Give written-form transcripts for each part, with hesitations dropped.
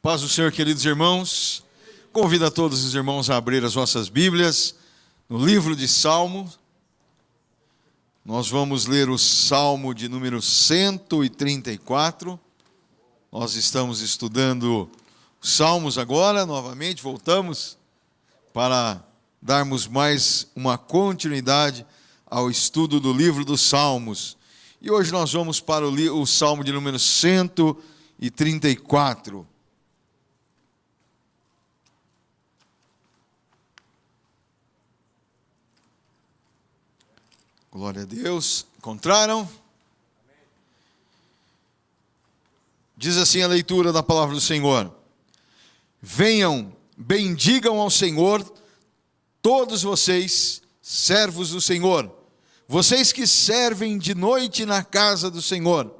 Paz do Senhor, queridos irmãos. Convido a todos os irmãos a abrir as vossas Bíblias no livro de Salmo. Nós vamos ler o Salmo de número 134. Nós estamos estudando os Salmos agora, novamente, voltamos para darmos mais uma continuidade ao estudo do livro dos Salmos. E hoje nós vamos para o Salmo de número 134. Glória a Deus. Encontraram? Diz assim a leitura da palavra do Senhor: venham, bendigam ao Senhor, todos vocês, servos do Senhor, vocês que servem de noite na casa do Senhor.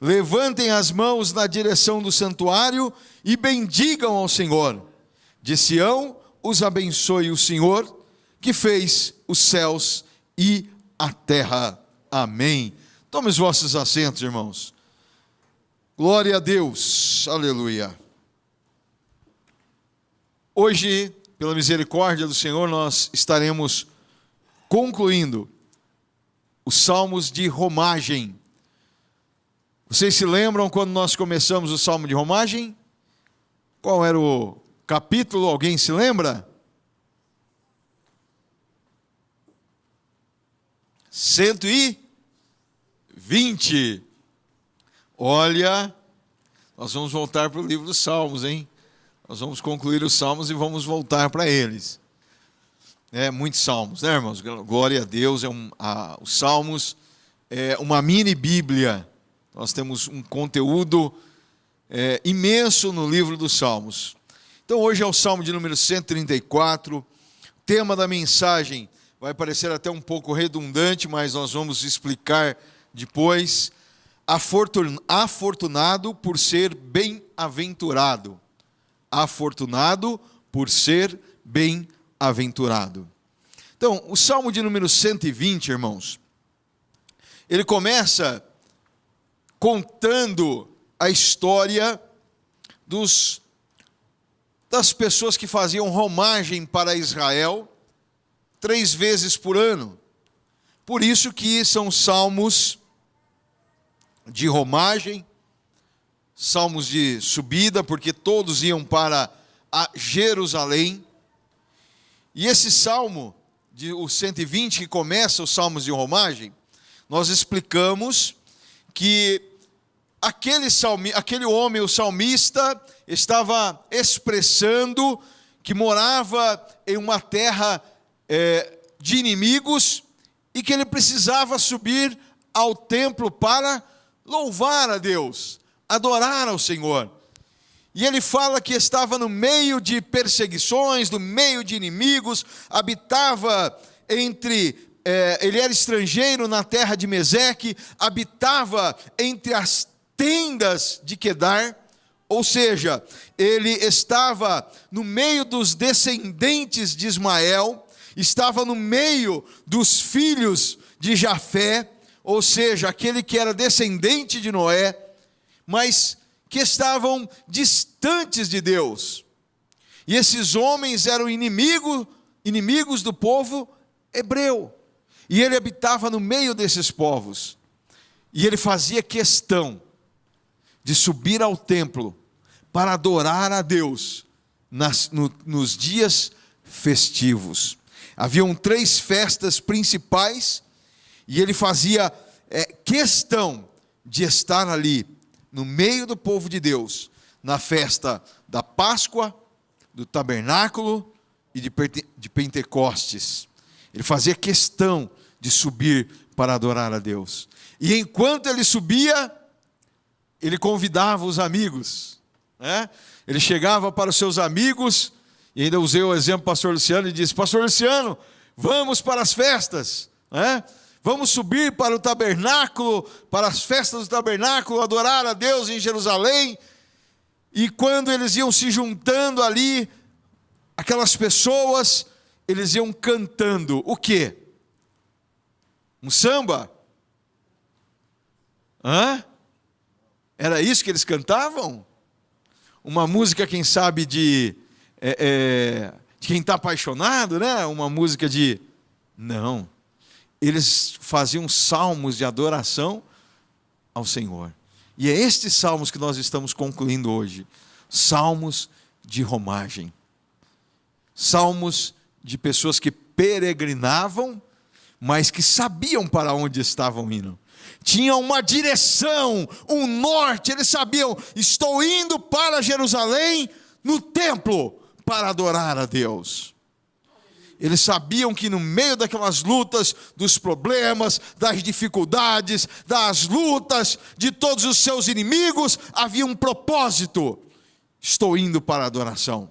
Levantem as mãos na direção do santuário e bendigam ao Senhor. De Sião os abençoe o Senhor, que fez os céus e a terra. Amém. Tome os vossos assentos, irmãos. Glória a Deus. Aleluia. Hoje, pela misericórdia do Senhor, nós estaremos concluindo os Salmos de Romagem. Vocês se lembram quando nós começamos o Salmo de Romagem? Qual era o capítulo? Alguém se lembra? 120. Olha, nós vamos voltar para o livro dos Salmos, hein? Nós vamos concluir os Salmos e vamos voltar para eles. Muitos Salmos, né, irmãos? Glória a Deus. Os Salmos é uma mini Bíblia. Nós temos um conteúdo imenso no livro dos Salmos. Então hoje é o Salmo de número 134. O tema da mensagem vai parecer até um pouco redundante, mas nós vamos explicar depois. Afortunado por ser bem-aventurado. Afortunado por ser bem-aventurado. Então, o Salmo de número 120, irmãos, ele começa contando a história das pessoas que faziam romagem para Israel 3 vezes por ano. Por isso que são salmos de romagem, salmos de subida, porque todos iam para a Jerusalém. E esse salmo, o 120, que começa os salmos de romagem, nós explicamos que aquele homem, o salmista, estava expressando que morava em uma terra de inimigos e que ele precisava subir ao templo para louvar a Deus, adorar ao Senhor. E ele fala que estava no meio de perseguições, no meio de inimigos, habitava ele era estrangeiro na terra de Meseque, habitava entre as tendas de Quedar, ou seja, ele estava no meio dos descendentes de Ismael, estava no meio dos filhos de Jafé, ou seja, aquele que era descendente de Noé, mas que estavam distantes de Deus. E esses homens eram inimigos do povo hebreu. E ele habitava no meio desses povos. E ele fazia questão de subir ao templo para adorar a Deus nos dias festivos. Haviam 3 festas principais e ele fazia questão de estar ali, no meio do povo de Deus, na festa da Páscoa, do Tabernáculo e de Pentecostes. Ele fazia questão de subir para adorar a Deus. E enquanto ele subia, ele convidava os amigos. Ele chegava para os seus amigos, e ainda usei o exemplo do pastor Luciano, e disse: pastor Luciano, vamos para as festas, vamos subir para o tabernáculo, para as festas do tabernáculo, adorar a Deus em Jerusalém. E quando eles iam se juntando ali, aquelas pessoas, eles iam cantando o quê? Um samba? Era isso que eles cantavam? uma música, quem sabe, de quem está apaixonado, né? Uma música de... Não. Eles faziam salmos de adoração ao Senhor. E é estes salmos que nós estamos concluindo hoje. Salmos de romagem. Salmos de pessoas que peregrinavam, mas que sabiam para onde estavam indo. Tinham uma direção, um norte. Eles sabiam, estou indo para Jerusalém, no templo, para adorar a Deus. Eles sabiam que no meio daquelas lutas, dos problemas, das dificuldades, das lutas, de todos os seus inimigos, havia um propósito. Estou indo para a adoração.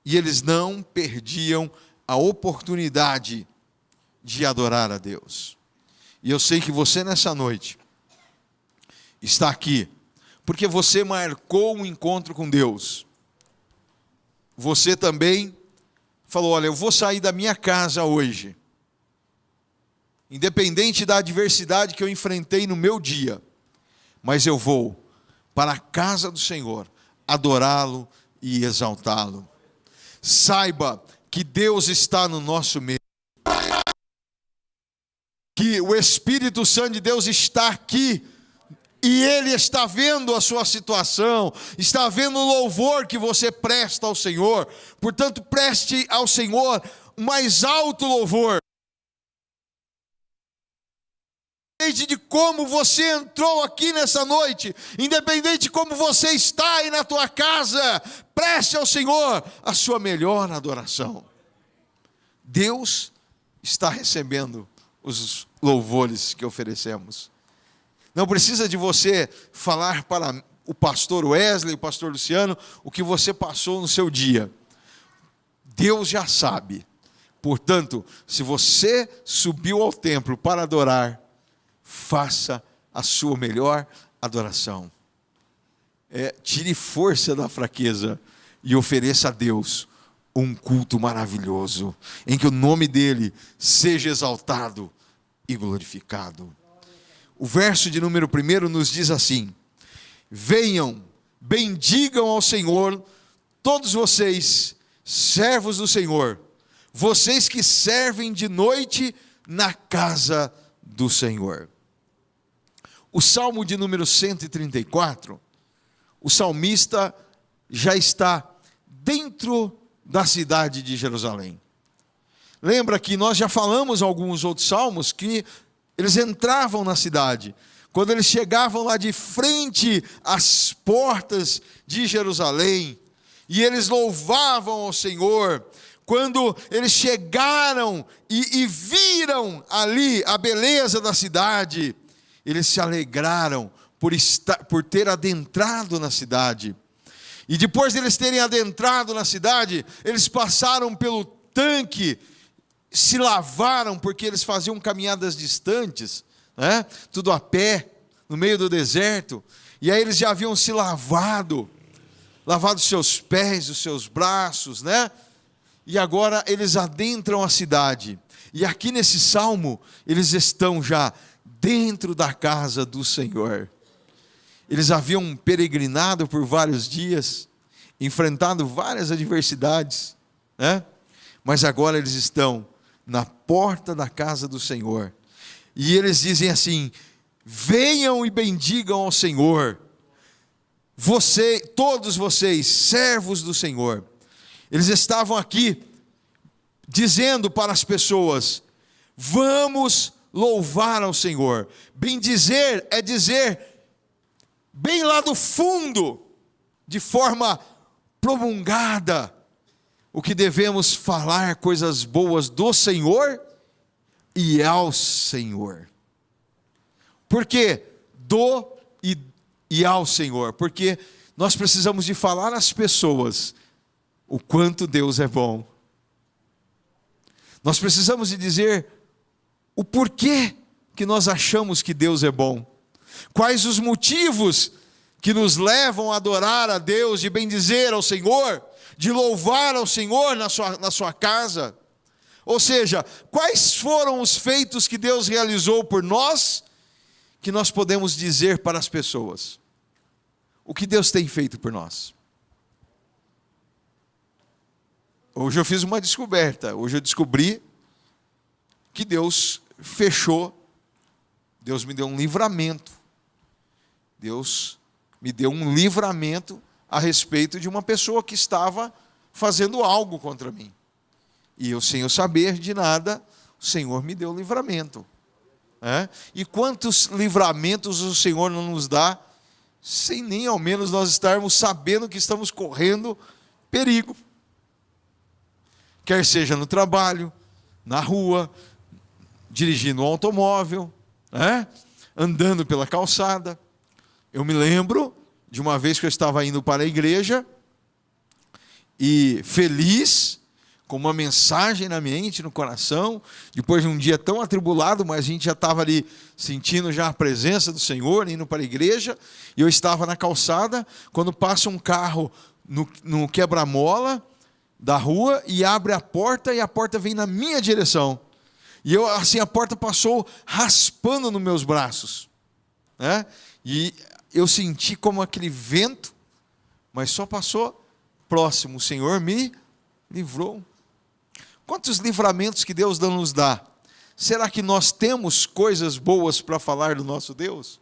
E eles não perdiam a oportunidade de adorar a Deus. E eu sei que você nessa noite está aqui porque você marcou um encontro com Deus. Você também falou, olha, eu vou sair da minha casa hoje, independente da adversidade que eu enfrentei no meu dia, mas eu vou para a casa do Senhor, adorá-lo e exaltá-lo. Saiba que Deus está no nosso meio, que o Espírito Santo de Deus está aqui, e Ele está vendo a sua situação, está vendo o louvor que você presta ao Senhor. Portanto, preste ao Senhor o mais alto louvor. Independente de como você entrou aqui nessa noite, independente de como você está aí na tua casa, preste ao Senhor a sua melhor adoração. Deus está recebendo os louvores que oferecemos. Não precisa de você falar para o pastor Wesley, o pastor Luciano, o que você passou no seu dia. Deus já sabe. Portanto, se você subiu ao templo para adorar, faça a sua melhor adoração. Tire força da fraqueza e ofereça a Deus um culto maravilhoso, em que o nome dele seja exaltado e glorificado. O verso de número 1 nos diz assim: venham, bendigam ao Senhor, todos vocês, servos do Senhor, vocês que servem de noite na casa do Senhor. O Salmo de número 134, o salmista já está dentro da cidade de Jerusalém. Lembra que nós já falamos alguns outros salmos que eles entravam na cidade. Quando eles chegavam lá de frente às portas de Jerusalém, e eles louvavam ao Senhor. Quando eles chegaram e viram ali a beleza da cidade, eles se alegraram por ter adentrado na cidade. E depois de eles terem adentrado na cidade, eles passaram pelo tanque, se lavaram, porque eles faziam caminhadas distantes, né? Tudo a pé, no meio do deserto, e aí eles já haviam se lavado os seus pés, os seus braços, né? E agora eles adentram a cidade, e aqui nesse salmo, eles estão já dentro da casa do Senhor. Eles haviam peregrinado por vários dias, enfrentado várias adversidades, né? Mas agora eles estão na porta da casa do Senhor, e eles dizem assim: venham e bendigam ao Senhor, todos vocês, servos do Senhor. Eles estavam aqui, dizendo para as pessoas: vamos louvar ao Senhor. Bendizer é dizer, bem lá do fundo, de forma prolongada, o que devemos falar coisas boas do Senhor e ao Senhor. Por quê? E ao Senhor. Porque nós precisamos de falar às pessoas o quanto Deus é bom. Nós precisamos de dizer o porquê que nós achamos que Deus é bom. Quais os motivos que nos levam a adorar a Deus, de bendizer ao Senhor, de louvar ao Senhor na sua casa. Ou seja, quais foram os feitos que Deus realizou por nós, que nós podemos dizer para as pessoas. o que Deus tem feito por nós. Hoje eu fiz uma descoberta. Hoje eu descobri que Deus fechou. Deus me deu um livramento. Deus me deu um livramento a respeito de uma pessoa que estava fazendo algo contra mim. E eu, sem eu saber de nada, o Senhor me deu livramento. E quantos livramentos o Senhor não nos dá, sem nem ao menos nós estarmos sabendo que estamos correndo perigo. Quer seja no trabalho, na rua, dirigindo um automóvel, andando pela calçada. Eu me lembro de uma vez que eu estava indo para a igreja e feliz, com uma mensagem na mente, no coração, depois de um dia tão atribulado, mas a gente já estava ali sentindo já a presença do Senhor, indo para a igreja, e eu estava na calçada, quando passa um carro no quebra-mola da rua e abre a porta, e a porta vem na minha direção. E eu, assim, a porta passou raspando nos meus braços. E eu senti como aquele vento, mas só passou próximo. O Senhor me livrou. Quantos livramentos que Deus não nos dá? Será que nós temos coisas boas para falar do nosso Deus?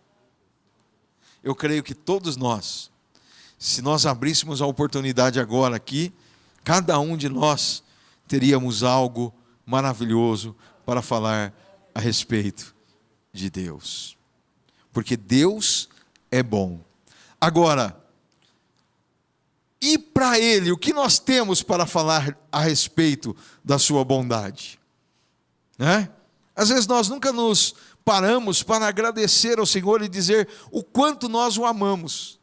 Eu creio que todos nós, se nós abríssemos a oportunidade agora aqui, cada um de nós teríamos algo maravilhoso para falar a respeito de Deus. Porque Deus é bom. Agora, e para Ele, o que nós temos para falar a respeito da sua bondade? Às vezes nós nunca nos paramos para agradecer ao Senhor e dizer o quanto nós o amamos.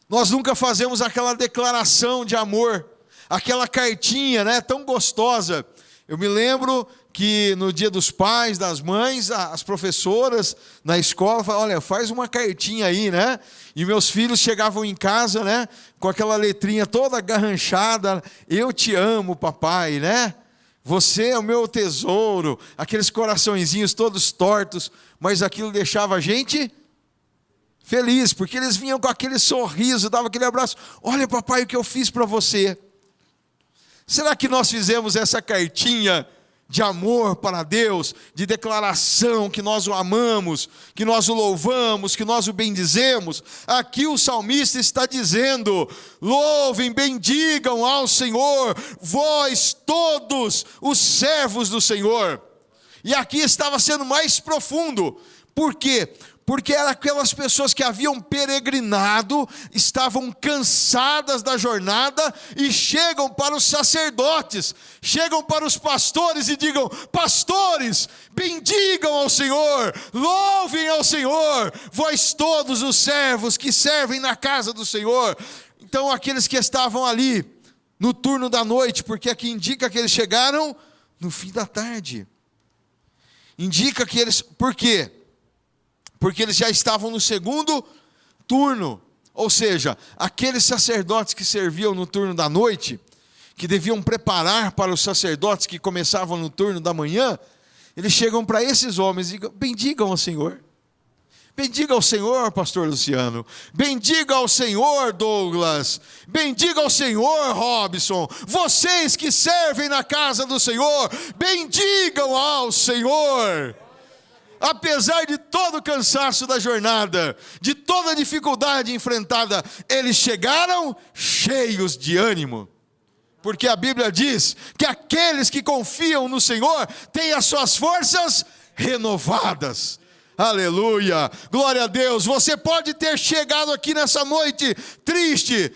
Nós nunca fazemos aquela declaração de amor, aquela cartinha, tão gostosa. Eu me lembro que no dia dos pais, das mães, as professoras na escola falavam, olha, faz uma cartinha aí, E meus filhos chegavam em casa, com aquela letrinha toda agarranchada, eu te amo, papai, Você é o meu tesouro, aqueles coraçõezinhos todos tortos, mas aquilo deixava a gente feliz, porque eles vinham com aquele sorriso, davam aquele abraço, olha, papai, o que eu fiz para você. Será que nós fizemos essa cartinha de amor para Deus, de declaração que nós o amamos, que nós o louvamos, que nós o bendizemos? Aqui o salmista está dizendo, louvem, bendigam ao Senhor, vós todos os servos do Senhor. E aqui estava sendo mais profundo. Por quê? Porque eram aquelas pessoas que haviam peregrinado, estavam cansadas da jornada e chegam para os sacerdotes, chegam para os pastores e digam, pastores, bendigam ao Senhor, louvem ao Senhor, vós todos os servos que servem na casa do Senhor. Então aqueles que estavam ali no turno da noite, porque aqui indica que eles chegaram no fim da tarde. Indica que eles, por quê? Porque eles já estavam no segundo turno, ou seja, aqueles sacerdotes que serviam no turno da noite, que deviam preparar para os sacerdotes que começavam no turno da manhã, eles chegam para esses homens e digam, bendigam ao Senhor. Bendiga ao Senhor, pastor Luciano. Bendiga ao Senhor, Douglas. Bendiga ao Senhor, Robson. Vocês que servem na casa do Senhor, bendigam ao Senhor. Apesar de todo o cansaço da jornada, de toda a dificuldade enfrentada, eles chegaram cheios de ânimo. Porque a Bíblia diz que aqueles que confiam no Senhor têm as suas forças renovadas. Aleluia, glória a Deus. Você pode ter chegado aqui nessa noite triste,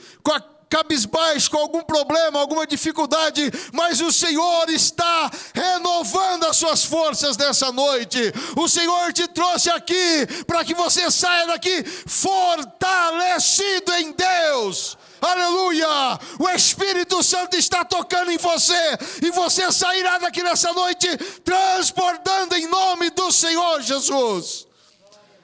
cabisbaixo, com algum problema, alguma dificuldade, mas o Senhor está renovando as suas forças nessa noite. O Senhor te trouxe aqui para que você saia daqui fortalecido em Deus. Aleluia, o Espírito Santo está tocando em você, e você sairá daqui nessa noite transbordando em nome do Senhor Jesus.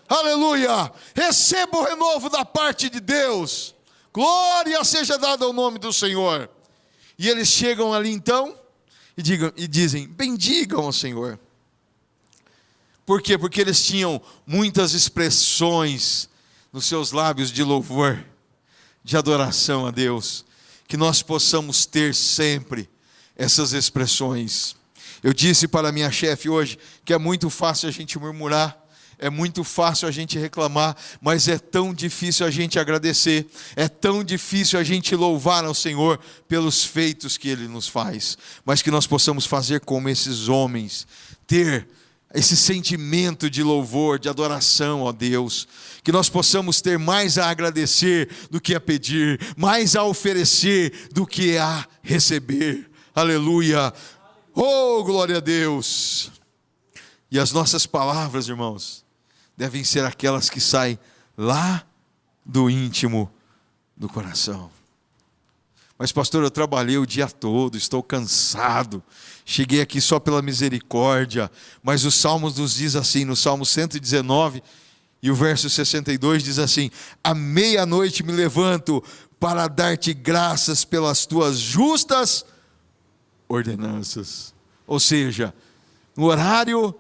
Aleluia, receba o renovo da parte de Deus. Glória seja dada ao nome do Senhor. E eles chegam ali então e dizem, bendigam ao Senhor. Por quê? Porque eles tinham muitas expressões nos seus lábios de louvor, de adoração a Deus, que nós possamos ter sempre essas expressões. Eu disse para a minha chefe hoje que é muito fácil a gente murmurar, é muito fácil a gente reclamar, mas é tão difícil a gente agradecer, é tão difícil a gente louvar ao Senhor pelos feitos que Ele nos faz, mas que nós possamos fazer como esses homens, ter esse sentimento de louvor, de adoração a Deus, que nós possamos ter mais a agradecer do que a pedir, mais a oferecer do que a receber. Aleluia! Oh, glória a Deus! E as nossas palavras, irmãos, devem ser aquelas que saem lá do íntimo do coração. Mas pastor, eu trabalhei o dia todo, estou cansado, cheguei aqui só pela misericórdia. Mas os Salmos nos diz assim, no Salmo 119 e o verso 62 diz assim: à meia-noite me levanto para dar-te graças pelas tuas justas ordenanças. Ou seja, no horário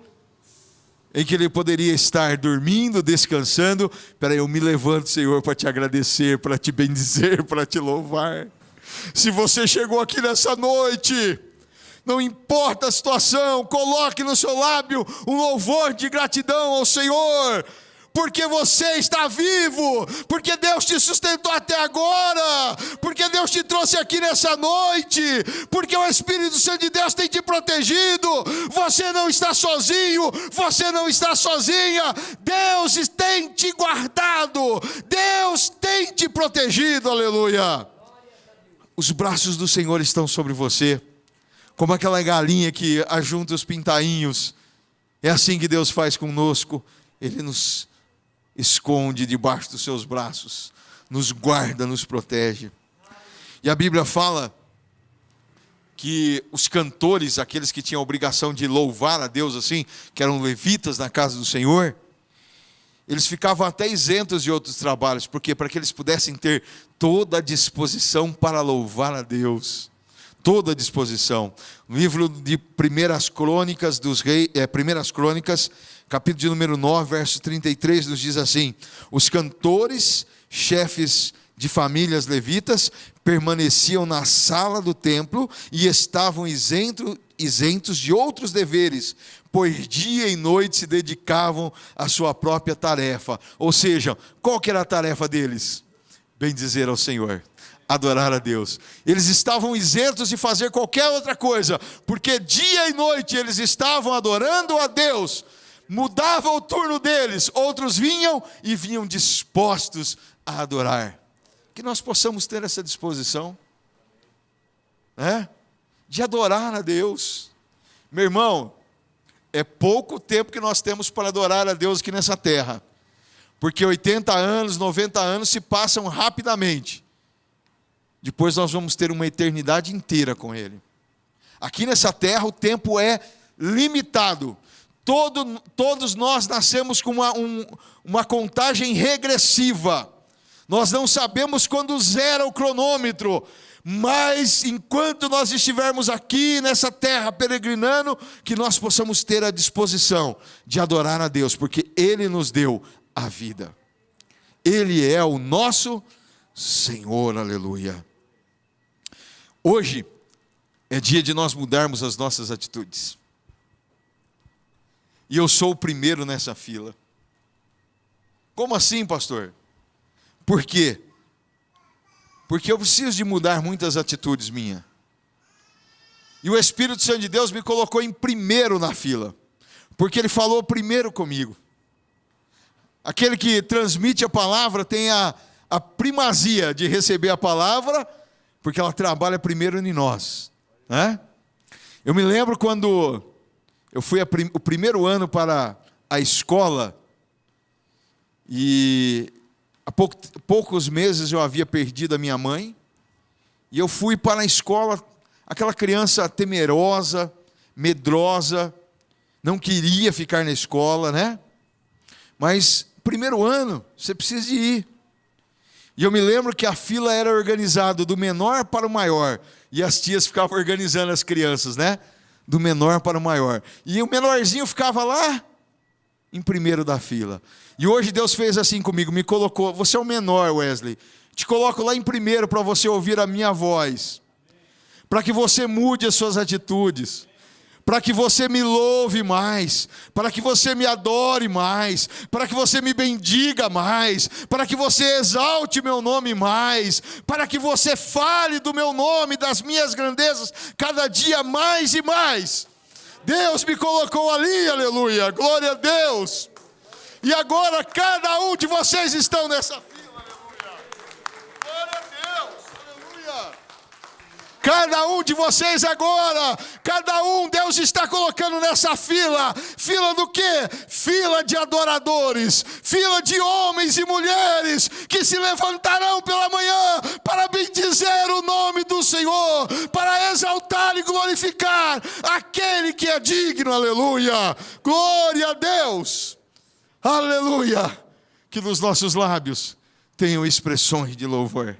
em que ele poderia estar dormindo, descansando, eu me levanto, Senhor, para te agradecer, para te bendizer, para te louvar. Se você chegou aqui nessa noite, não importa a situação, coloque no seu lábio um louvor de gratidão ao Senhor, porque você está vivo, porque Deus te sustentou até agora, porque Deus te trouxe aqui nessa noite, porque o Espírito Santo de Deus tem te protegido. Você não está sozinho, você não está sozinha. Deus tem te guardado, Deus tem te protegido, aleluia. Os braços do Senhor estão sobre você, como aquela galinha que ajunta os pintainhos. É assim que Deus faz conosco. Ele nos esconde debaixo dos seus braços, nos guarda, nos protege. E a Bíblia fala que os cantores, aqueles que tinham a obrigação de louvar a Deus assim, que eram levitas na casa do Senhor, eles ficavam até isentos de outros trabalhos, porque para que eles pudessem ter toda a disposição para louvar a Deus, toda a disposição. No livro de Primeiras Crônicas dos Reis, Primeiras Crônicas, capítulo de número 9, verso 33, nos diz assim: os cantores, chefes de famílias levitas, permaneciam na sala do templo e estavam isentos de outros deveres, pois dia e noite se dedicavam à sua própria tarefa. Ou seja, qual que era a tarefa deles? Bendizer ao Senhor, adorar a Deus. Eles estavam isentos de fazer qualquer outra coisa, porque dia e noite eles estavam adorando a Deus. Mudava o turno deles, outros vinham e vinham dispostos a adorar. Que nós possamos ter essa disposição, de adorar a Deus. Meu irmão, é pouco tempo que nós temos para adorar a Deus aqui nessa terra, porque 80 anos, 90 anos se passam rapidamente. Depois nós vamos ter uma eternidade inteira com Ele. Aqui nessa terra o tempo é limitado. Todos nós nascemos com uma contagem regressiva. Nós não sabemos quando zera o cronômetro, mas enquanto nós estivermos aqui nessa terra peregrinando, que nós possamos ter a disposição de adorar a Deus, porque Ele nos deu a vida. Ele é o nosso Senhor, aleluia. Hoje é dia de nós mudarmos as nossas atitudes. E eu sou o primeiro nessa fila. Como assim, pastor? Por quê? Porque eu preciso de mudar muitas atitudes minhas. E o Espírito Santo de Deus me colocou em primeiro na fila, porque Ele falou primeiro comigo. Aquele que transmite a palavra tem a primazia de receber a palavra, porque ela trabalha primeiro em nós, Eu me lembro quando eu fui o primeiro ano para a escola, e há poucos meses eu havia perdido a minha mãe, e eu fui para a escola, aquela criança temerosa, medrosa, não queria ficar na escola, Mas, primeiro ano, você precisa de ir. E eu me lembro que a fila era organizada do menor para o maior, e as tias ficavam organizando as crianças, do menor para o maior. E o menorzinho ficava lá, em primeiro da fila. E hoje Deus fez assim comigo, me colocou, você é o menor, Wesley, te coloco lá em primeiro para você ouvir a minha voz, para que você mude as suas atitudes, para que você me louve mais, para que você me adore mais, para que você me bendiga mais, para que você exalte meu nome mais, para que você fale do meu nome, das minhas grandezas, cada dia mais e mais. Deus me colocou ali, aleluia, glória a Deus. E agora cada um de vocês estão nessa fila, aleluia. Glória a Deus, aleluia. Cada um de vocês agora, cada um, Deus está colocando nessa fila. Fila do quê? Fila de adoradores, fila de homens e mulheres que se levantarão pela manhã para bendizer o nome do Senhor, para exaltar e glorificar aquele que é digno, aleluia. Glória a Deus, aleluia. Que nos nossos lábios tenham expressões de louvor,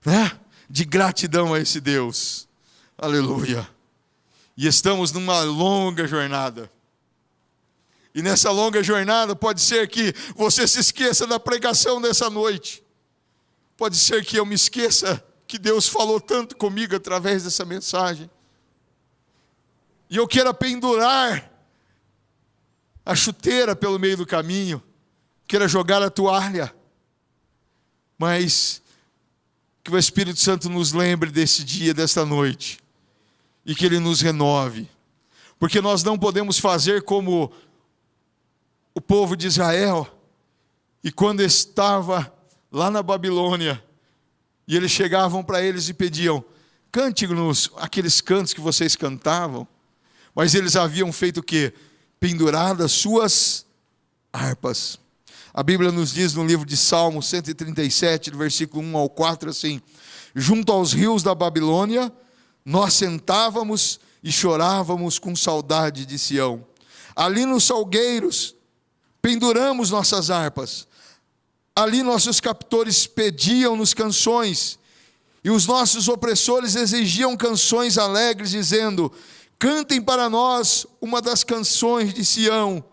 né? De gratidão a esse Deus, aleluia. E estamos numa longa jornada, e nessa longa jornada pode ser que você se esqueça da pregação dessa noite, pode ser que eu me esqueça que Deus falou tanto comigo através dessa mensagem, e eu queira pendurar a chuteira pelo meio do caminho, queira jogar a toalha, mas que o Espírito Santo nos lembre desse dia, desta noite, e que Ele nos renove, porque nós não podemos fazer como o povo de Israel, e quando estava lá na Babilônia, e eles chegavam para eles e pediam, cante-nos aqueles cantos que vocês cantavam, mas eles haviam feito o quê? Penduradas suas harpas. A Bíblia nos diz no livro de Salmos 137, do versículo 1 ao 4, assim: junto aos rios da Babilônia, nós sentávamos e chorávamos com saudade de Sião. Ali nos salgueiros, penduramos nossas harpas. Ali nossos captores pediam-nos canções, e os nossos opressores exigiam canções alegres, dizendo, cantem para nós uma das canções de Sião.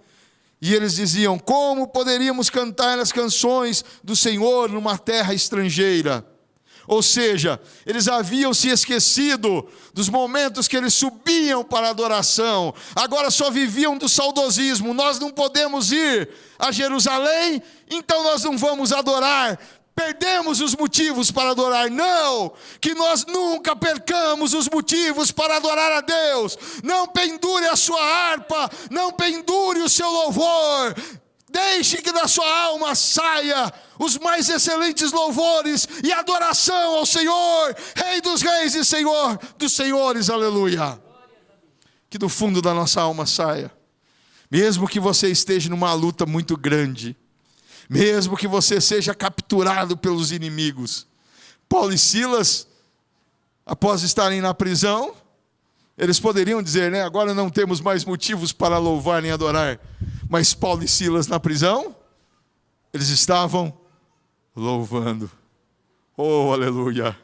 E eles diziam, como poderíamos cantar as canções do Senhor numa terra estrangeira? Ou seja, eles haviam se esquecido dos momentos que eles subiam para a adoração, agora só viviam do saudosismo. Nós não podemos ir a Jerusalém, então nós não vamos adorar. Perdemos os motivos para adorar. Não, que nós nunca percamos os motivos para adorar a Deus. Não pendure a sua harpa, não pendure o seu louvor. Deixe que da sua alma saia os mais excelentes louvores e adoração ao Senhor, Rei dos reis e Senhor dos senhores, aleluia. Que do fundo da nossa alma saia, mesmo que você esteja numa luta muito grande, mesmo que você seja capturado pelos inimigos. Paulo e Silas, após estarem na prisão, eles poderiam dizer, né, agora não temos mais motivos para louvar nem adorar. Mas Paulo e Silas na prisão, eles estavam louvando. Oh, aleluia.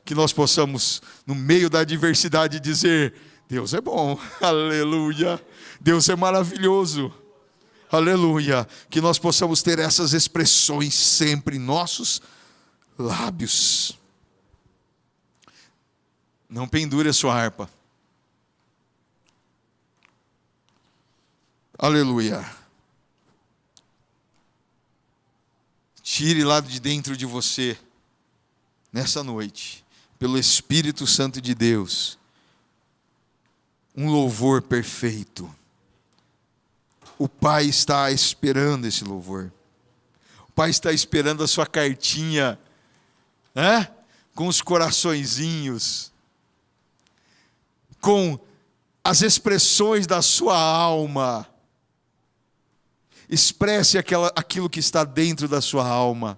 Que nós possamos, no meio da adversidade, dizer, Deus é bom, aleluia. Deus é maravilhoso. Aleluia, que nós possamos ter essas expressões sempre em nossos lábios. Não pendure a sua harpa. Aleluia. Tire lá de dentro de você, nessa noite, pelo Espírito Santo de Deus, um louvor perfeito. O Pai está esperando esse louvor. O Pai está esperando a sua cartinha, né? Com os coraçõezinhos, com as expressões da sua alma. Expresse aquilo que está dentro da sua alma.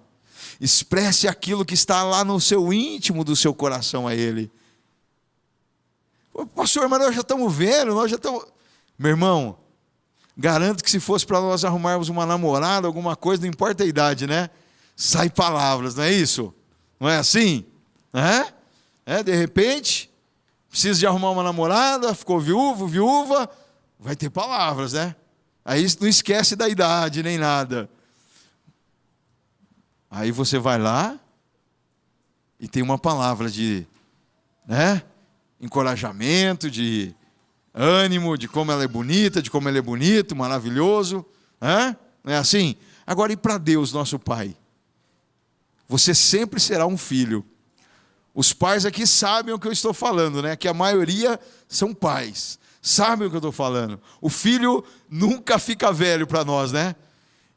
Expresse aquilo que está lá no seu íntimo do seu coração a Ele. Pastor, mas nós já estamos vendo, nós já estamos... Meu irmão, garanto que se fosse para nós arrumarmos uma namorada, alguma coisa, não importa a idade, né? Sai palavras, não é isso? Não é assim? De repente, precisa de arrumar uma namorada, ficou viúva, vai ter palavras, né? Aí não esquece da idade nem nada. Aí você vai lá e tem uma palavra de, encorajamento, de ânimo, de como ela é bonita, de como ele é bonito, maravilhoso. Não é assim? Agora, e para Deus, nosso Pai? Você sempre será um filho. Os pais aqui sabem o que eu estou falando, né? Que a maioria são pais. Sabem o que eu estou falando. O filho nunca fica velho para nós, né?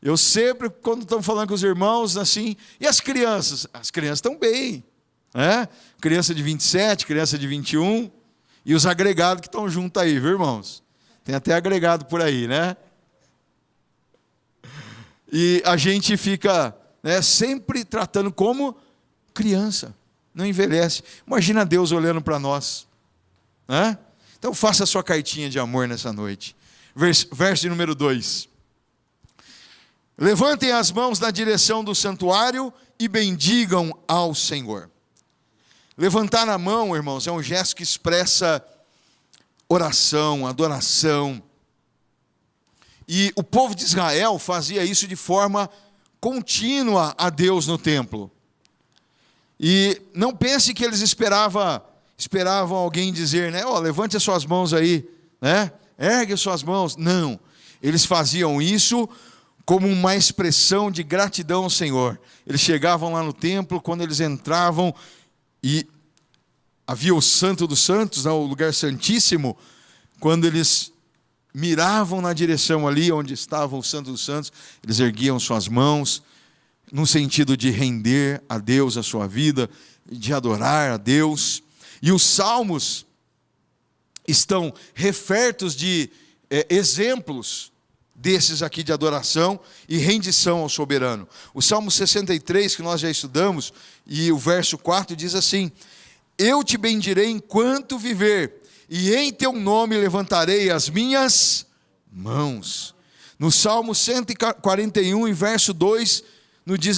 Eu sempre, quando estamos falando com os irmãos, assim, e as crianças? As crianças estão bem, né? Criança de 27, criança de 21, e os agregados que estão juntos aí, viu, irmãos? Tem até agregado por aí, né? E a gente fica, sempre tratando como criança, não envelhece. Imagina Deus olhando para nós, né? Então faça a sua cartinha de amor nessa noite. Verso número 2. Levantem as mãos na direção do santuário e bendigam ao Senhor. Levantar a mão, irmãos, é um gesto que expressa oração, adoração. E o povo de Israel fazia isso de forma contínua a Deus no templo. E não pense que eles esperavam alguém dizer, levante as suas mãos aí, ergue as suas mãos. Não, eles faziam isso como uma expressão de gratidão ao Senhor. Eles chegavam lá no templo, quando eles entravam, e havia o Santo dos Santos, o lugar santíssimo, quando eles miravam na direção ali onde estava o Santo dos Santos, eles erguiam suas mãos, no sentido de render a Deus a sua vida, de adorar a Deus. E os salmos estão refertos de exemplos desses aqui de adoração e rendição ao soberano. O Salmo 63, que nós já estudamos, e o verso 4 diz assim: eu te bendirei enquanto viver, e em teu nome levantarei as minhas mãos. No Salmo 141, e verso 2,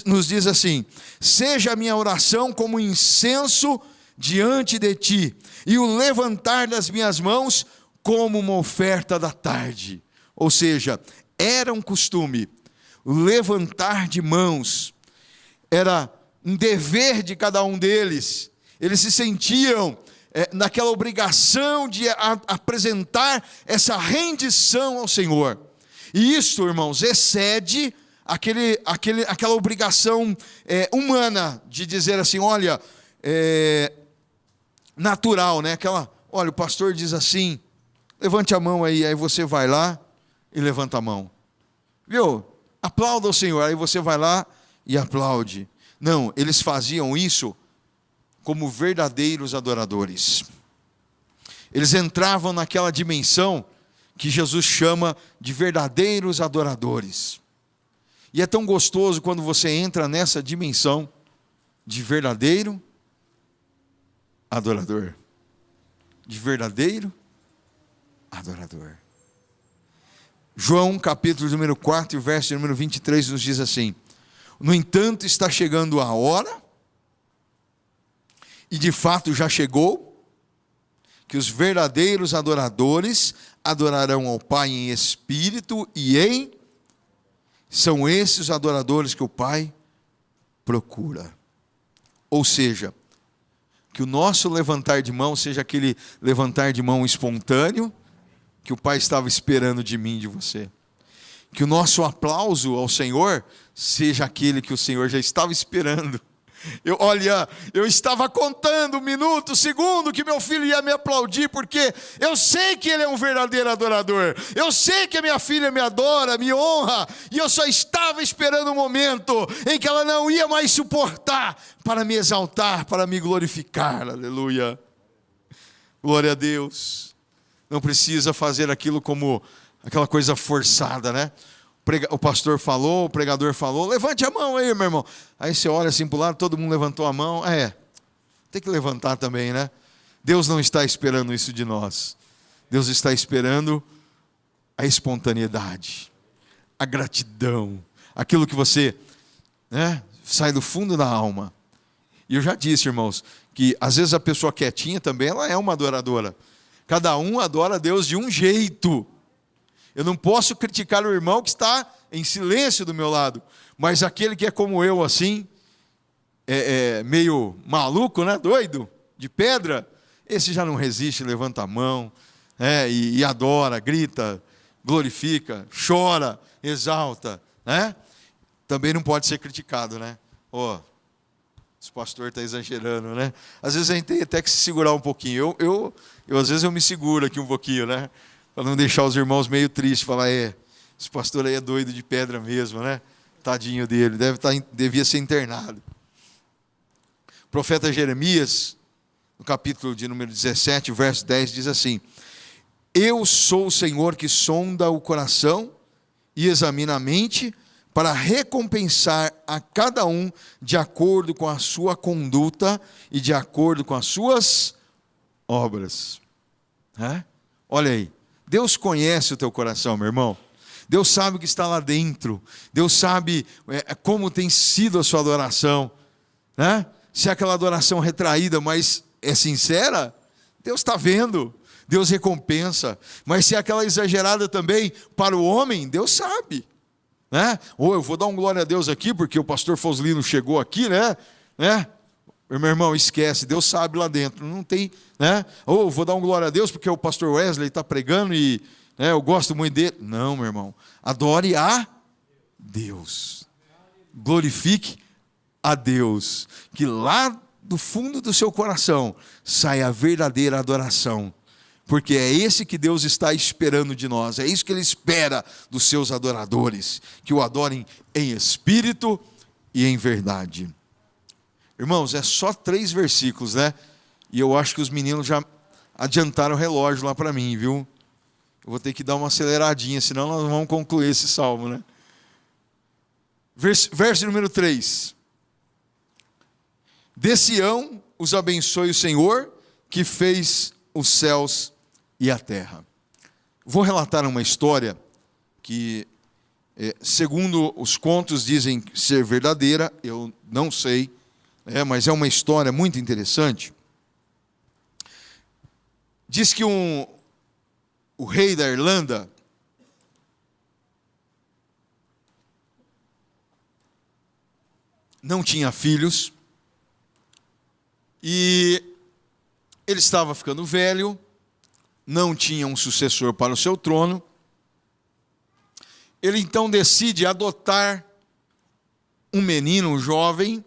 nos diz assim: seja a minha oração como incenso diante de ti, e o levantar das minhas mãos como uma oferta da tarde. Ou seja, era um costume, o levantar de mãos era um dever de cada um deles. Eles se sentiam naquela obrigação de apresentar essa rendição ao Senhor. E isso, irmãos, excede aquela obrigação humana de dizer assim, olha, natural, né? Olha, o pastor diz assim, levante a mão aí você vai lá e levanta a mão. Viu? Aplauda o Senhor, aí você vai lá e aplaude. Não, eles faziam isso como verdadeiros adoradores. Eles entravam naquela dimensão que Jesus chama de verdadeiros adoradores. E é tão gostoso quando você entra nessa dimensão de verdadeiro adorador. De verdadeiro adorador. João capítulo número 4, verso número 23 nos diz assim: no entanto está chegando a hora, e de fato já chegou, que os verdadeiros adoradores adorarão ao Pai em espírito e em... São esses os adoradores que o Pai procura. Ou seja, que o nosso levantar de mão seja aquele levantar de mão espontâneo que o Pai estava esperando de mim e de você. Que o nosso aplauso ao Senhor seja aquele que o Senhor já estava esperando. Eu estava contando o minuto, o segundo que meu filho ia me aplaudir, porque eu sei que ele é um verdadeiro adorador. Eu sei que a minha filha me adora, me honra, e eu só estava esperando o momento em que ela não ia mais suportar para me exaltar, para me glorificar. Aleluia. Glória a Deus. Não precisa fazer aquilo como aquela coisa forçada, né? O pastor falou, o pregador falou, levante a mão aí, meu irmão. Aí você olha assim para o lado, todo mundo levantou a mão. Tem que levantar também, né? Deus não está esperando isso de nós. Deus está esperando a espontaneidade, a gratidão, aquilo que você sai do fundo da alma. E eu já disse, irmãos, que às vezes a pessoa quietinha também, ela é uma adoradora. Cada um adora a Deus de um jeito. Eu não posso criticar o irmão que está em silêncio do meu lado, mas aquele que é como eu, assim, meio maluco, né? Doido, de pedra, esse já não resiste, levanta a mão, e adora, grita, glorifica, chora, exalta, né? Também não pode ser criticado, né? Esse pastor está exagerando, né? Às vezes a gente tem até que se segurar um pouquinho. Eu às vezes eu me seguro aqui um pouquinho, né? Para não deixar os irmãos meio tristes, falar, esse pastor aí é doido de pedra mesmo, né? Tadinho dele, devia ser internado. O profeta Jeremias, no capítulo de número 17, verso 10, diz assim: eu sou o Senhor que sonda o coração e examina a mente, para recompensar a cada um de acordo com a sua conduta e de acordo com as suas obras. Olha aí, Deus conhece o teu coração, meu irmão. Deus sabe o que está lá dentro. Deus sabe como tem sido a sua adoração, né? Se é aquela adoração retraída, mas é sincera, Deus está vendo, Deus recompensa. Mas se é aquela exagerada também para o homem, Deus sabe, né? Ou eu vou dar um glória a Deus aqui, porque o pastor Foslino chegou aqui, né? Meu irmão, esquece, Deus sabe lá dentro, não tem, né? Ou eu vou dar um glória a Deus, porque o pastor Wesley está pregando e eu gosto muito dele. Não, meu irmão, adore a Deus, glorifique a Deus, que lá do fundo do seu coração saia a verdadeira adoração. Porque é esse que Deus está esperando de nós, é isso que Ele espera dos seus adoradores, que o adorem em espírito e em verdade. Irmãos, é só 3 versículos, né? E eu acho que os meninos já adiantaram o relógio lá para mim, viu? Eu vou ter que dar uma aceleradinha, senão nós não vamos concluir esse salmo, né? Verso número 3. De Sião os abençoe o Senhor, que fez os céus e a terra. Vou relatar uma história que, segundo os contos, dizem ser verdadeira, eu não sei, mas é uma história muito interessante. Diz que o rei da Irlanda não tinha filhos e ele estava ficando velho, não tinha um sucessor para o seu trono. Ele então decide adotar um menino, um jovem,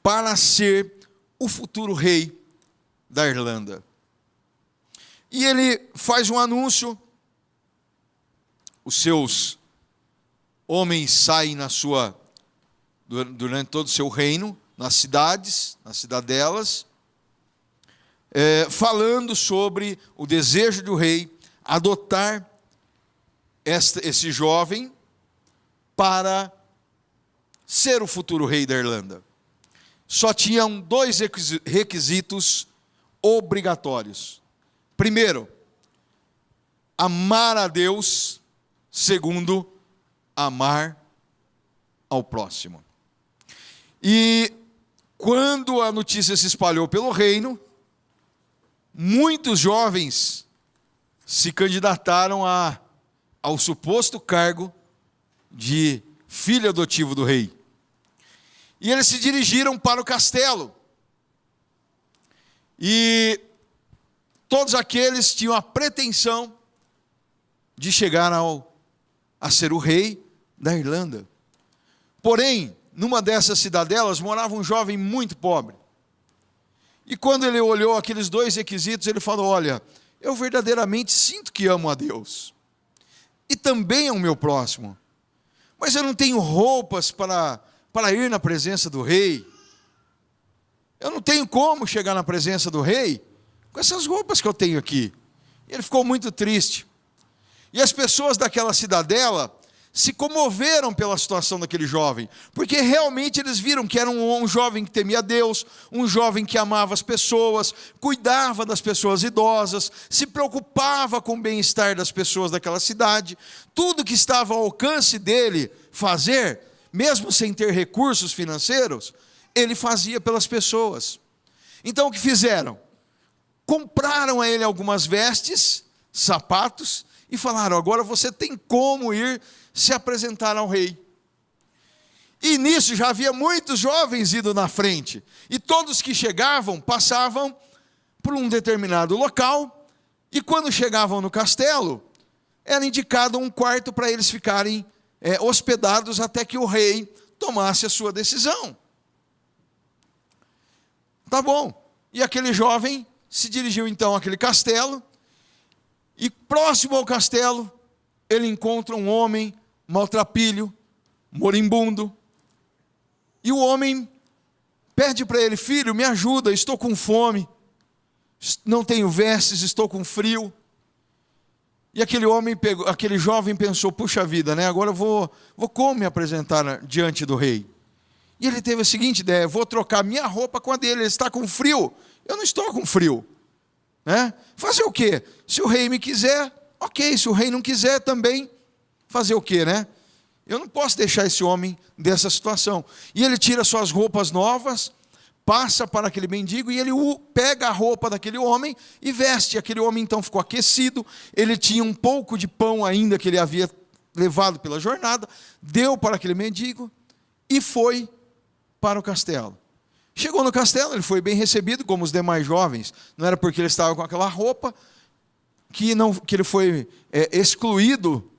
para ser o futuro rei da Irlanda. E ele faz um anúncio, os seus homens saem durante todo o seu reino, nas cidades, nas cidadelas, falando sobre o desejo do rei adotar esse jovem para ser o futuro rei da Irlanda. Só tinham 2 requisitos obrigatórios. Primeiro, amar a Deus. Segundo, amar ao próximo. E quando a notícia se espalhou pelo reino, muitos jovens se candidataram ao suposto cargo de filho adotivo do rei. E eles se dirigiram para o castelo. E todos aqueles tinham a pretensão de chegar a ser o rei da Irlanda. Porém, numa dessas cidadelas morava um jovem muito pobre. E quando ele olhou aqueles 2 requisitos, ele falou: olha, eu verdadeiramente sinto que amo a Deus, e também ao meu próximo, mas eu não tenho roupas para ir na presença do rei. Eu não tenho como chegar na presença do rei com essas roupas que eu tenho aqui. E ele ficou muito triste. E as pessoas daquela cidadela se comoveram pela situação daquele jovem, porque realmente eles viram que era um jovem que temia Deus, um jovem que amava as pessoas, cuidava das pessoas idosas, se preocupava com o bem-estar das pessoas daquela cidade. Tudo que estava ao alcance dele fazer, mesmo sem ter recursos financeiros, ele fazia pelas pessoas. Então o que fizeram? Compraram a ele algumas vestes, sapatos, e falaram: agora você tem como ir se apresentar ao rei. E nisso já havia muitos jovens indo na frente, e todos que chegavam, passavam por um determinado local, e quando chegavam no castelo, era indicado um quarto para eles ficarem hospedados até que o rei tomasse a sua decisão. Tá bom. E aquele jovem se dirigiu então àquele castelo, e próximo ao castelo, ele encontra um homem maltrapilho, moribundo, e o homem pede para ele: filho, me ajuda, estou com fome, não tenho vestes, estou com frio. E aquele jovem pensou: puxa vida, né? Agora eu vou como me apresentar diante do rei? E ele teve a seguinte ideia: vou trocar minha roupa com a dele, ele está com frio, eu não estou com frio. Né? Fazer o quê? Se o rei me quiser, ok, se o rei não quiser também, fazer o quê, né? Eu não posso deixar esse homem dessa situação. E ele tira suas roupas novas, passa para aquele mendigo, e ele pega a roupa daquele homem e veste. Aquele homem então ficou aquecido, ele tinha um pouco de pão ainda que ele havia levado pela jornada, deu para aquele mendigo e foi para o castelo. Chegou no castelo, ele foi bem recebido como os demais jovens. Não era porque ele estava com aquela roupa que ele foi excluído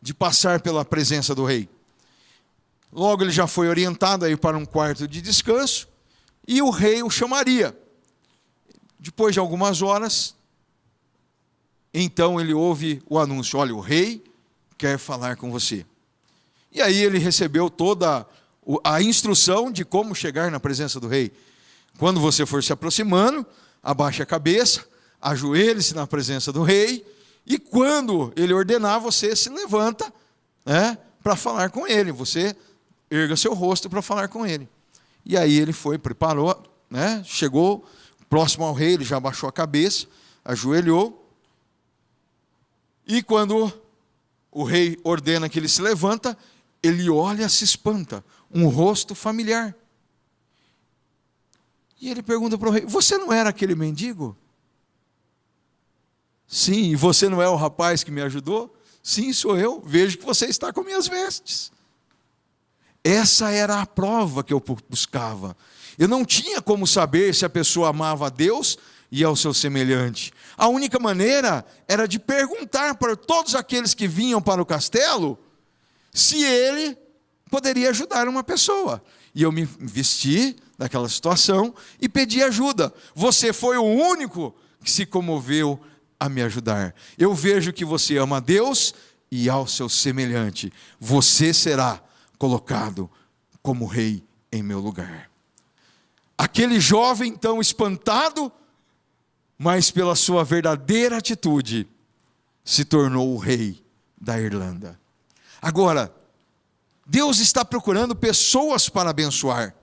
de passar pela presença do rei. Logo ele já foi orientado a ir para um quarto de descanso, e o rei o chamaria. Depois de algumas horas, então ele ouve o anúncio: olha, o rei quer falar com você. E aí ele recebeu toda a instrução de como chegar na presença do rei. Quando você for se aproximando, abaixe a cabeça, ajoelhe-se na presença do rei, e quando ele ordenar, você se levanta, né, para falar com ele. Você erga seu rosto para falar com ele. E aí ele foi, preparou, né, chegou próximo ao rei, ele já abaixou a cabeça, ajoelhou, e quando o rei ordena que ele se levanta, ele olha, se espanta, um rosto familiar. E ele pergunta para o rei: você não era aquele mendigo? Sim. E você não é o rapaz que me ajudou? Sim, sou eu. Vejo que você está com minhas vestes. Essa era a prova que eu buscava. Eu não tinha como saber se a pessoa amava a Deus e ao seu semelhante. A única maneira era de perguntar para todos aqueles que vinham para o castelo se ele poderia ajudar uma pessoa. E eu me vesti daquela situação e pedi ajuda. Você foi o único que se comoveu a me ajudar. Eu vejo que você ama a Deus e ao seu semelhante. Você será colocado como rei em meu lugar. Aquele jovem tão espantado, mas pela sua verdadeira atitude, se tornou o rei da Irlanda. Agora, Deus está procurando pessoas para abençoar.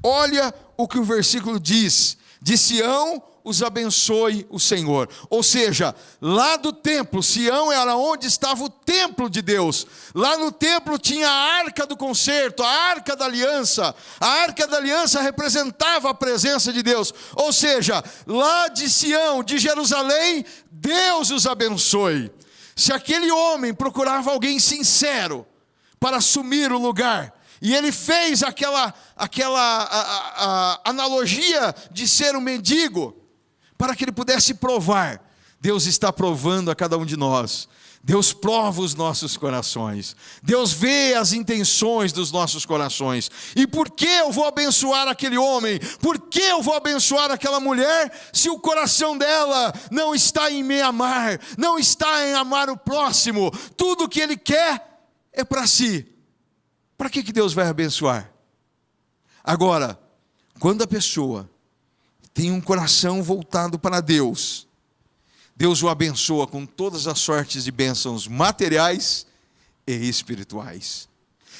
Olha o que o versículo diz: de Sião os abençoe o Senhor. Ou seja, lá do templo, Sião era onde estava o templo de Deus. Lá no templo tinha a arca do concerto, a arca da aliança. A arca da aliança representava a presença de Deus. Ou seja, lá de Sião, de Jerusalém, Deus os abençoe. Se aquele homem procurava alguém sincero para assumir o lugar, e ele fez aquela analogia de ser um mendigo, para que ele pudesse provar. Deus está provando a cada um de nós. Deus prova os nossos corações. Deus vê as intenções dos nossos corações. E por que eu vou abençoar aquele homem? Por que eu vou abençoar aquela mulher, se o coração dela não está em me amar, não está em amar o próximo? Tudo que ele quer é para si. Para que Deus vai abençoar? Agora, quando a pessoa tem um coração voltado para Deus, Deus o abençoa com todas as sortes de bênçãos materiais e espirituais.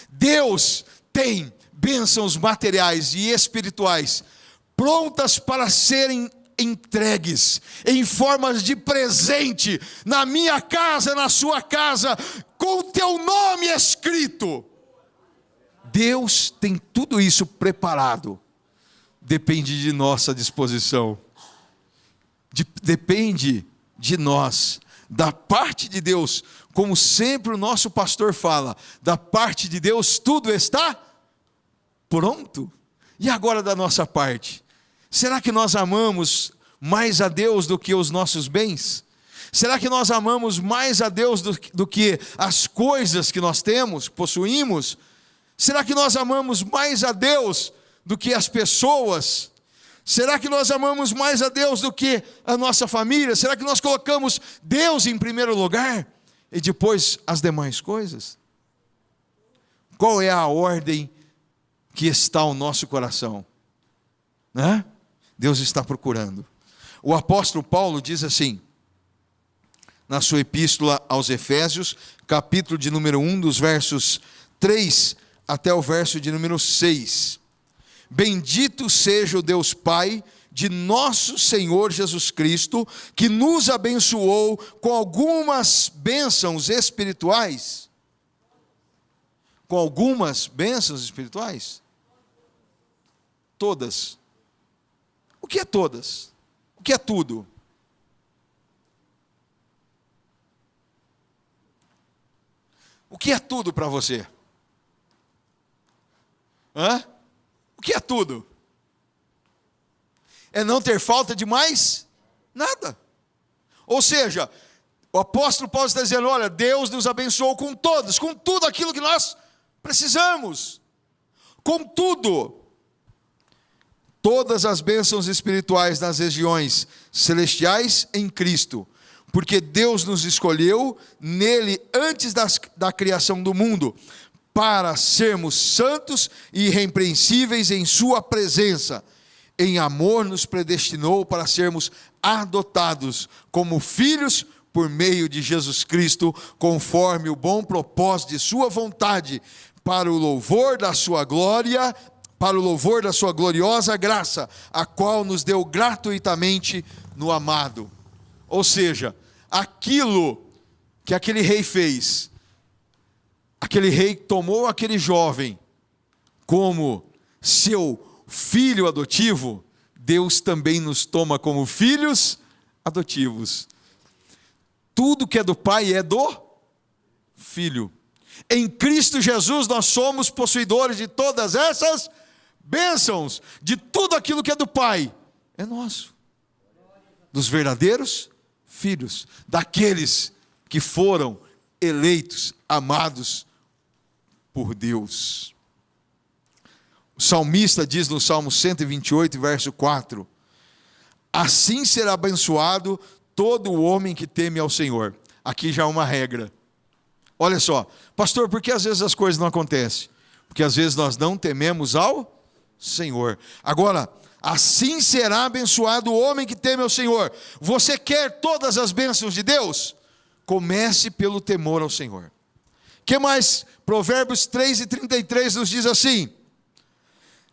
Deus tem bênçãos materiais e espirituais prontas para serem entregues em formas de presente na minha casa, na sua casa, com o teu nome escrito. Deus tem tudo isso preparado. Depende de nossa disposição. Depende de nós da parte de Deus, como sempre o nosso pastor fala, da parte de Deus tudo está pronto. E agora da nossa parte? Será que nós amamos mais a Deus do que os nossos bens? Será que nós amamos mais a Deus do que as coisas que nós temos, possuímos? Será que nós amamos mais a Deus do que as pessoas? Será que nós amamos mais a Deus do que a nossa família? Será que nós colocamos Deus em primeiro lugar e depois as demais coisas? Qual é a ordem que está ao nosso coração? Né? Deus está procurando. O apóstolo Paulo diz assim, na sua epístola aos Efésios, capítulo de número 1, dos versos 3 até o verso de número 6. Bendito seja o Deus Pai de nosso Senhor Jesus Cristo, que nos abençoou com algumas bênçãos espirituais. Com algumas bênçãos espirituais? Todas. O que é todas? O que é tudo? O que é tudo para você? Hã? O que é tudo? É não ter falta de mais nada. Ou seja, o apóstolo Paulo está dizendo, olha, Deus nos abençoou com todos, com tudo aquilo que nós precisamos. Com tudo. Todas as bênçãos espirituais nas regiões celestiais em Cristo. Porque Deus nos escolheu nele antes da criação do mundo, para sermos santos e irrepreensíveis em sua presença. Em amor nos predestinou para sermos adotados como filhos por meio de Jesus Cristo, conforme o bom propósito de sua vontade, para o louvor da sua glória, para o louvor da sua gloriosa graça, a qual nos deu gratuitamente no amado. Ou seja, aquilo que aquele rei fez, aquele rei tomou aquele jovem como seu filho adotivo, Deus também nos toma como filhos adotivos. Tudo que é do Pai é do Filho. Em Cristo Jesus nós somos possuidores de todas essas bênçãos, de tudo aquilo que é do Pai, é nosso. Dos verdadeiros filhos, daqueles que foram eleitos, amados por Deus. O salmista diz no Salmo 128, verso 4, assim será abençoado todo o homem que teme ao Senhor. Aqui já é uma regra. Olha só, pastor, por que às vezes as coisas não acontecem? Porque às vezes nós não tememos ao Senhor. Agora, assim será abençoado o homem que teme ao Senhor. Você quer todas as bênçãos de Deus? Comece pelo temor ao Senhor. Que mais? Provérbios 3:33 nos diz assim,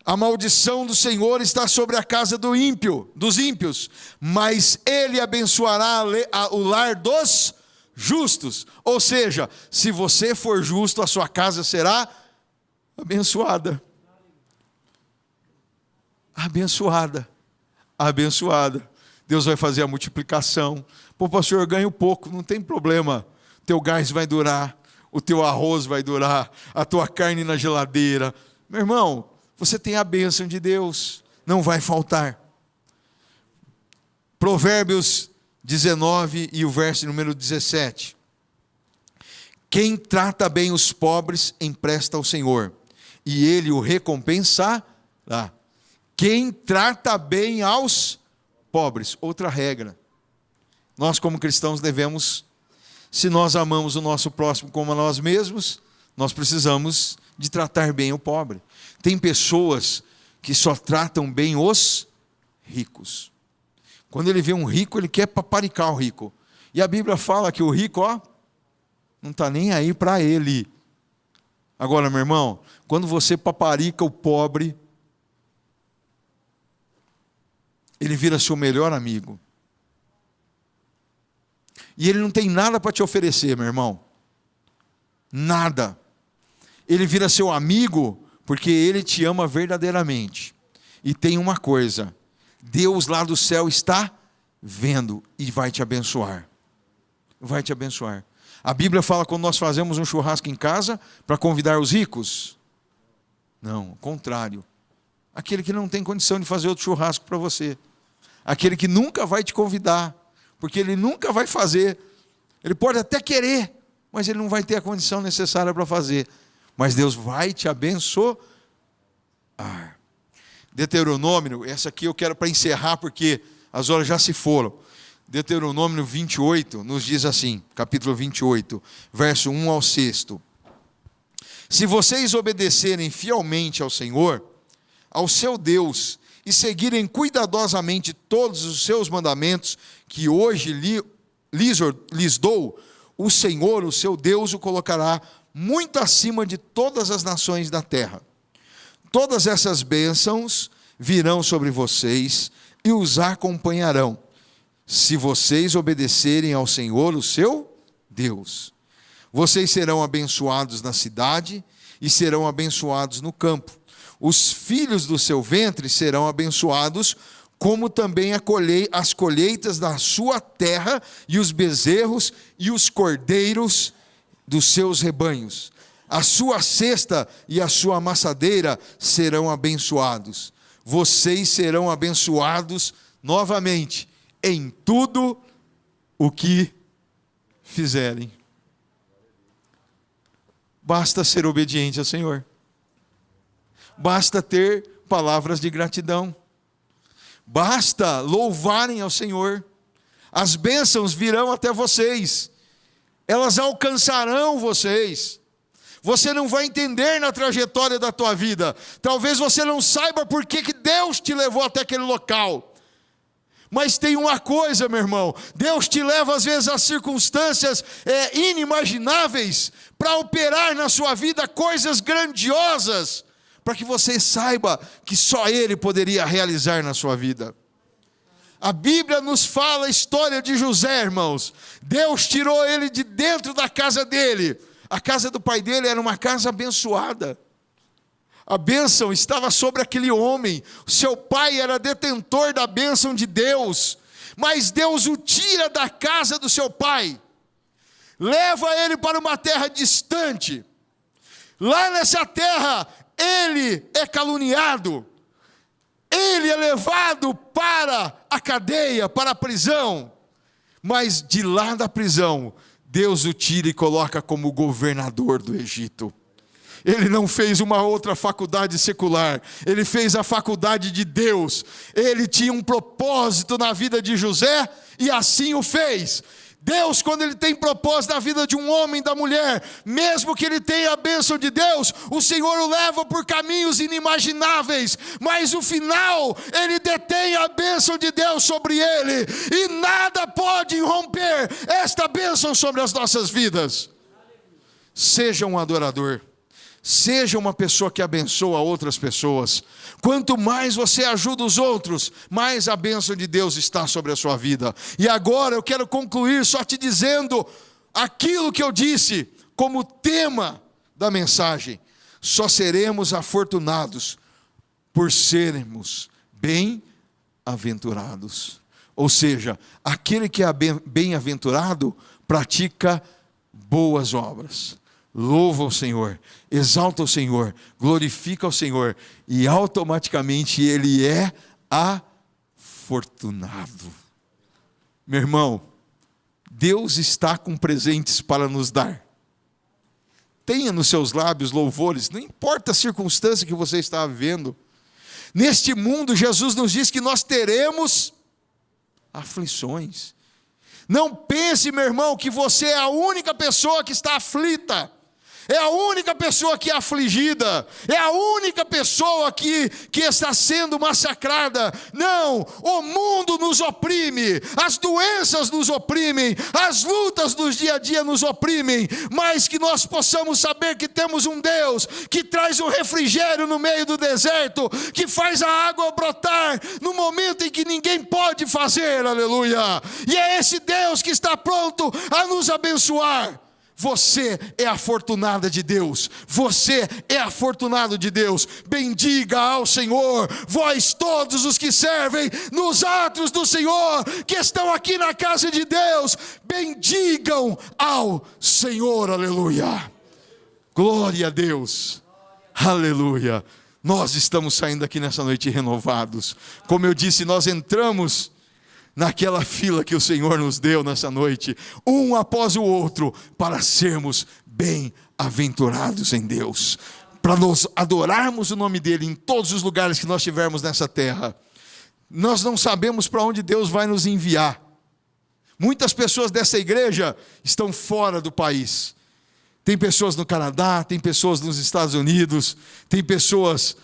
a maldição do Senhor está sobre a casa dos ímpios, mas Ele abençoará o lar dos justos. Ou seja, se você for justo, a sua casa será abençoada. Abençoada. Abençoada. Deus vai fazer a multiplicação. Pô, pastor, eu ganho pouco, não tem problema. Teu gás vai durar, o teu arroz vai durar, a tua carne na geladeira. Meu irmão, você tem a bênção de Deus, não vai faltar. Provérbios 19 e o verso número 17. Quem trata bem os pobres empresta ao Senhor, e Ele o recompensará. Quem trata bem aos pobres, outra regra. Nós como cristãos devemos, se nós amamos o nosso próximo como a nós mesmos, nós precisamos de tratar bem o pobre. Tem pessoas que só tratam bem os ricos. Quando ele vê um rico, ele quer paparicar o rico. E a Bíblia fala que o rico, não está nem aí para ele. Agora, meu irmão, quando você paparica o pobre, ele vira seu melhor amigo. E ele não tem nada para te oferecer, meu irmão. Nada. Ele vira seu amigo porque ele te ama verdadeiramente. E tem uma coisa, Deus lá do céu está vendo e vai te abençoar. vai te abençoar. A Bíblia fala quando nós fazemos um churrasco em casa para convidar os ricos. Não, ao contrário. Aquele que não tem condição de fazer outro churrasco para você. Aquele que nunca vai te convidar, porque ele nunca vai fazer. Ele pode até querer, mas ele não vai ter a condição necessária para fazer. Mas Deus vai te abençoar. Deuteronômio, essa aqui eu quero para encerrar, porque as horas já se foram. Deuteronômio 28 nos diz assim, capítulo 28, verso 1 ao 6. Se vocês obedecerem fielmente ao Senhor, ao seu Deus, e seguirem cuidadosamente todos os seus mandamentos, que hoje lhes dou, o Senhor, o seu Deus, o colocará muito acima de todas as nações da terra. Todas essas bênçãos virão sobre vocês e os acompanharão, se vocês obedecerem ao Senhor, o seu Deus. Vocês serão abençoados na cidade e serão abençoados no campo. Os filhos do seu ventre serão abençoados, como também as colheitas da sua terra e os bezerros e os cordeiros dos seus rebanhos. A sua cesta e a sua amassadeira serão abençoados. Vocês serão abençoados novamente em tudo o que fizerem. Basta ser obediente ao Senhor. Basta ter palavras de gratidão. Basta louvarem ao Senhor. As bênçãos virão até vocês. Elas alcançarão vocês. Você não vai entender na trajetória da tua vida. Talvez você não saiba por que Deus te levou até aquele local. Mas tem uma coisa, meu irmão, Deus te leva às vezes a circunstâncias inimagináveis para operar na sua vida coisas grandiosas, para que você saiba que só Ele poderia realizar na sua vida. A Bíblia nos fala a história de José, irmãos. Deus tirou ele de dentro da casa dele. A casa do pai dele era uma casa abençoada. A bênção estava sobre aquele homem. O seu pai era detentor da bênção de Deus. Mas Deus o tira da casa do seu pai. Leva ele para uma terra distante. Lá nessa terra, ele é caluniado. Ele é levado para a cadeia, para a prisão. Mas de lá da prisão, Deus o tira e coloca como governador do Egito. Ele não fez uma outra faculdade secular, ele fez a faculdade de Deus. Ele tinha um propósito na vida de José e assim o fez. Deus, quando Ele tem propósito na vida de um homem e da mulher, mesmo que ele tenha a bênção de Deus, o Senhor o leva por caminhos inimagináveis, mas no final, Ele detém a bênção de Deus sobre ele, e nada pode romper esta bênção sobre as nossas vidas. Seja um adorador. Seja uma pessoa que abençoa outras pessoas. Quanto mais você ajuda os outros, mais a bênção de Deus está sobre a sua vida. E agora eu quero concluir só te dizendo aquilo que eu disse como tema da mensagem. Só seremos afortunados por sermos bem-aventurados. Ou seja, aquele que é bem-aventurado pratica boas obras. Louva o Senhor, exalta o Senhor, glorifica o Senhor, e automaticamente ele é afortunado. Meu irmão, Deus está com presentes para nos dar. Tenha nos seus lábios louvores, não importa a circunstância que você está vivendo. Neste mundo, Jesus nos diz que nós teremos aflições. Não pense, meu irmão, que você é a única pessoa que está aflita. É a única pessoa que é afligida. É a única pessoa que está sendo massacrada. Não, o mundo nos oprime. As doenças nos oprimem. As lutas do dia a dia nos oprimem. Mas que nós possamos saber que temos um Deus que traz o refrigério no meio do deserto, que faz a água brotar no momento em que ninguém pode fazer. Aleluia. E é esse Deus que está pronto a nos abençoar. Você é afortunada de Deus. Você é afortunado de Deus. Bendiga ao Senhor, vós todos os que servem nos átrios do Senhor, que estão aqui na casa de Deus. Bendigam ao Senhor, aleluia. Glória a Deus, aleluia. Nós estamos saindo aqui nessa noite renovados. Como eu disse, nós entramos naquela fila que o Senhor nos deu nessa noite, um após o outro, para sermos bem-aventurados em Deus, para nós adorarmos o nome dEle em todos os lugares que nós estivermos nessa terra. Nós não sabemos para onde Deus vai nos enviar. Muitas pessoas dessa igreja estão fora do país. Tem pessoas no Canadá, tem pessoas nos Estados Unidos, tem pessoas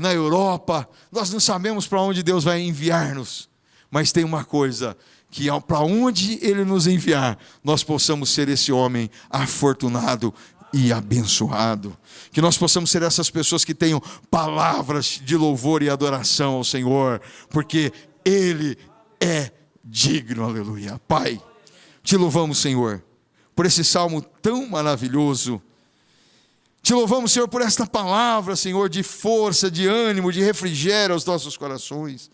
na Europa. Nós não sabemos para onde Deus vai enviar-nos. Mas tem uma coisa, que para onde Ele nos enviar, nós possamos ser esse homem afortunado e abençoado. Que nós possamos ser essas pessoas que tenham palavras de louvor e adoração ao Senhor, porque Ele é digno, aleluia. Pai, te louvamos, Senhor, por esse salmo tão maravilhoso. Te louvamos, Senhor, por esta palavra, Senhor, de força, de ânimo, de refrigério aos nossos corações.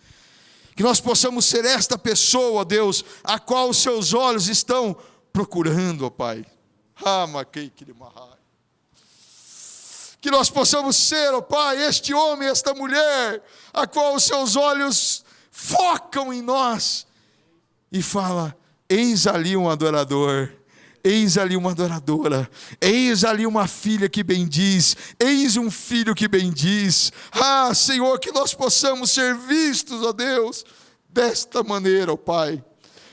Que nós possamos ser esta pessoa, Deus, a qual os seus olhos estão procurando, ó Pai. Que nós possamos ser, ó Pai, este homem, esta mulher, a qual os seus olhos focam em nós e fala: eis ali um adorador. Eis ali uma adoradora, eis ali uma filha que bendiz, eis um filho que bendiz. Senhor, que nós possamos ser vistos, ó Deus, desta maneira, ó Pai.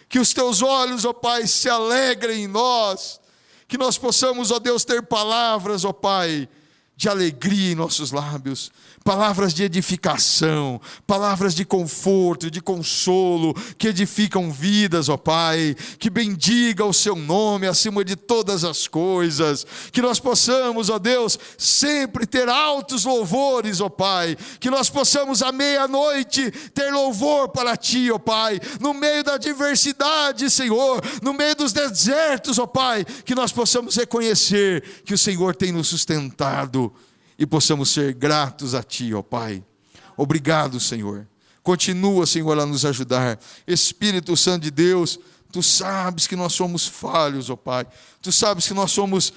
Que os teus olhos, ó Pai, se alegrem em nós. Que nós possamos, ó Deus, ter palavras, ó Pai, de alegria em nossos lábios. Palavras de edificação, palavras de conforto, de consolo, que edificam vidas, ó Pai, que bendiga o seu nome acima de todas as coisas, que nós possamos, ó Deus, sempre ter altos louvores, ó Pai, que nós possamos à meia-noite ter louvor para Ti, ó Pai, no meio da adversidade, Senhor, no meio dos desertos, ó Pai, que nós possamos reconhecer que o Senhor tem nos sustentado, e possamos ser gratos a Ti, ó Pai. Obrigado, Senhor. Continua, Senhor, a nos ajudar. Espírito Santo de Deus, Tu sabes que nós somos falhos, ó Pai. Tu sabes que nós somos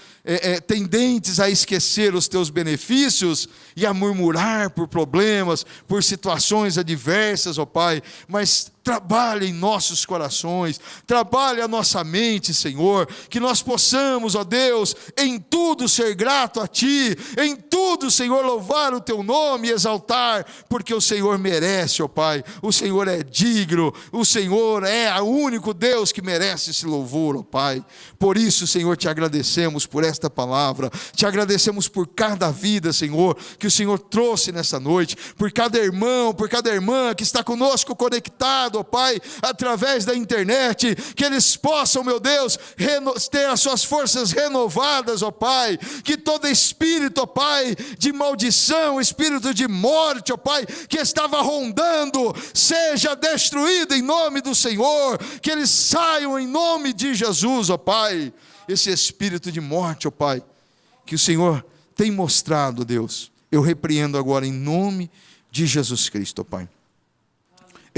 tendentes a esquecer os Teus benefícios e a murmurar por problemas, por situações adversas, ó Pai. Mas trabalha em nossos corações, trabalha a nossa mente, Senhor, que nós possamos, ó Deus, em tudo ser grato a Ti, em tudo, Senhor, louvar o Teu nome e exaltar, porque o Senhor merece, ó Pai, o Senhor é digno, o Senhor é o único Deus que merece esse louvor, ó Pai. Por isso, Senhor, Te agradecemos por esta palavra, Te agradecemos por cada vida, Senhor, que o Senhor trouxe nessa noite, por cada irmão, por cada irmã que está conosco conectado, ó Pai, através da internet, que eles possam, meu Deus, ter as suas forças renovadas, ó Pai, que todo espírito, ó Pai, de maldição, espírito de morte, ó Pai, que estava rondando, seja destruído em nome do Senhor, que eles saiam em nome de Jesus, ó Pai, esse espírito de morte, ó Pai, que o Senhor tem mostrado, Deus, eu repreendo agora em nome de Jesus Cristo, ó Pai.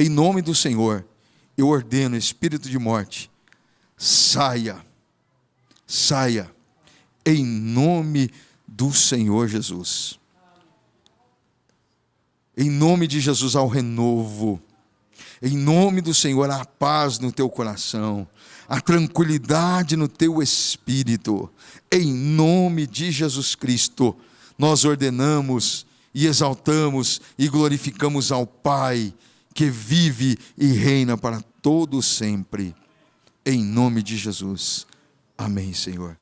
Em nome do Senhor, eu ordeno, espírito de morte, saia, em nome do Senhor Jesus. Em nome de Jesus, ao renovo. Em nome do Senhor, a paz no teu coração, a tranquilidade no teu espírito. Em nome de Jesus Cristo, nós ordenamos e exaltamos e glorificamos ao Pai, que vive e reina para todo sempre, em nome de Jesus. Amém, Senhor.